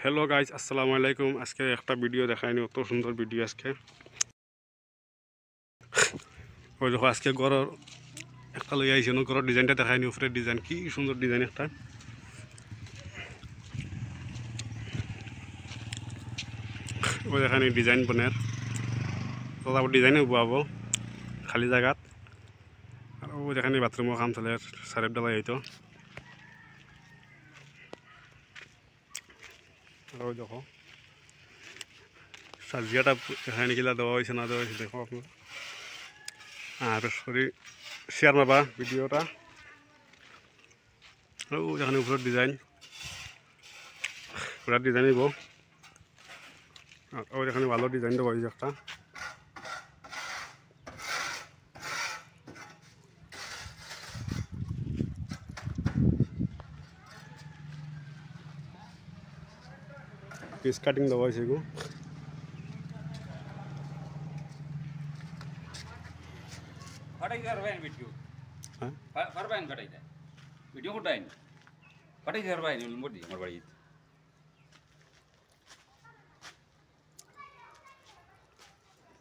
Hello guys, আসসালামু আলাইকুম। আজকে একটা ভিডিও দেখায়নি, অত সুন্দর ভিডিও আজকে। ওই দেখো আজকে ঘরের একটা লই আইছি, ঘরের ডিজাইনটা দেখায়নি। উপরে ডিজাইন কি সুন্দর ডিজাইন একটা। ওই দেখানি ডিজাইন বনের তো ডিজাইনে বুয়াবো খালি জায়গাত। আর ওই দেখানি বাথরুমও কাম চলে, সারেব ডালাই হইতো। আর ওই দেখো সাজিয়াটা দেখায়নি, কিলা দেওয়া হয়েছে না দেওয়া হয়েছে দেখো আপনার। আর সরি শেয়ার মারবা ভিডিওটা। ও এখানে উপরের ডিজাইন, পুরা ডিজাইন হইব। আর ওই এখানে ভালো ডিজাইন দেওয়া হয়েছে একটা। পিস কাটিং দেওয়া হয়েছে গো।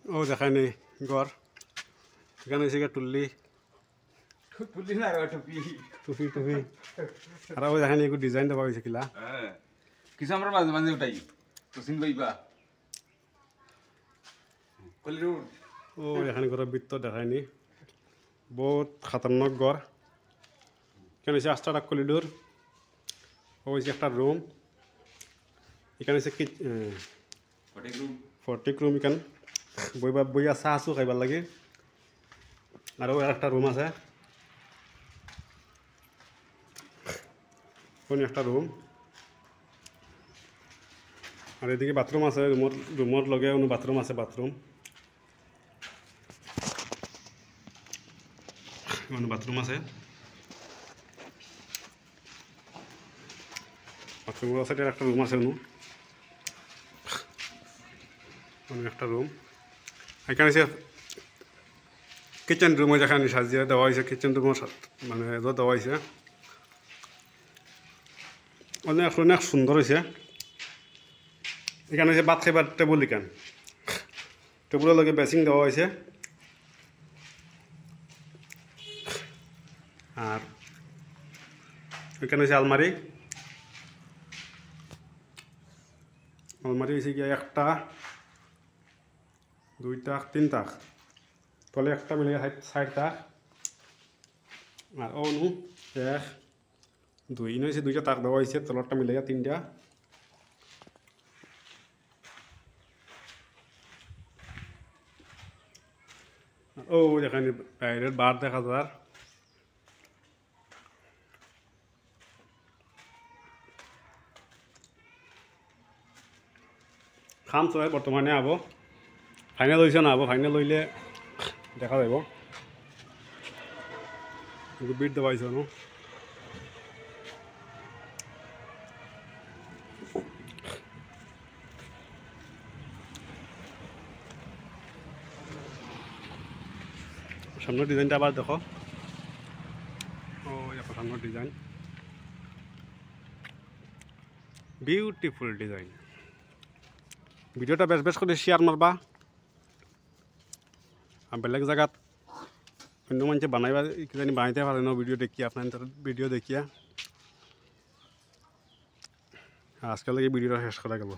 ও দেখায় নেই ঘর, এখানে এসে টুল্লি টুপি টুপি। আর ও দেখায় নেই ডিজাইন দেওয়া হয়েছে কিলা কিছু আমরা মাঝে মাঝে উঠাই তো চিনবাইবা। ও এখানে ঘরের বৃত্ত দেখায়নি, বহুত খাতারনাক ঘর। এখানে হচ্ছে আস্তাটা করিডোর, ও হচ্ছে একটা রুম। এখানে হচ্ছে ফটিক রুম, এখানে বইয়া চাহ আছো খাইবার লাগে। আৰু একটা রুম আছে, কোন একটা রুম। আর এদিকে বাথরুম আছে, রুমর লগে বাথরুম আছে। বাথরুম আছে, বাথরুমের সাইডে একটা রুম আছে। একটা রুম এখানে কিচেন রুমে যেখানে সাজিয়ে দেওয়া হয়েছে, কিচেন রুমের মানে দেওয়া হয়েছে। অনেক সুন্দর হয়েছে। এখানে হচ্ছে ভাত খাইবার টেবুল, এখান টেবুলের লগে বেসিং দেওয়া হয়েছে। আর এখানে হচ্ছে আলমারি হয়েছে গিয়ে একটা, দুইটা, তিনটা, তলে একটা মিলে 4টা। আর অনু 1 2 হয়েছে, 2টা তাক দেওয়া হয়েছে, তলরটা মিলে 3টা। ও এখানে বাইরের বার দেখা যার। খাম চলে বর্তমানে আবো, ফাইনাল হয়েছে না আবো। ফাইনাল হইলে দেখা যাব। বিট দেওয়া হয়েছে নো। সামনের ডিজাইনটা আবার দেখো। ও একটা সামনের ডিজাইন, বিউটিফুল ডিজাইন। ভিডিওটা বেশ করে শেয়ার মারবা। আর বেলেগ জায়গাত অন্য মানুষে বানাইবা কিজানি বানাইতে পারে না ভিডিও দেখিয়া, আপনার ভিডিও দেখিয়া। আজকাল এই ভিডিওটা শেষ করা গেল।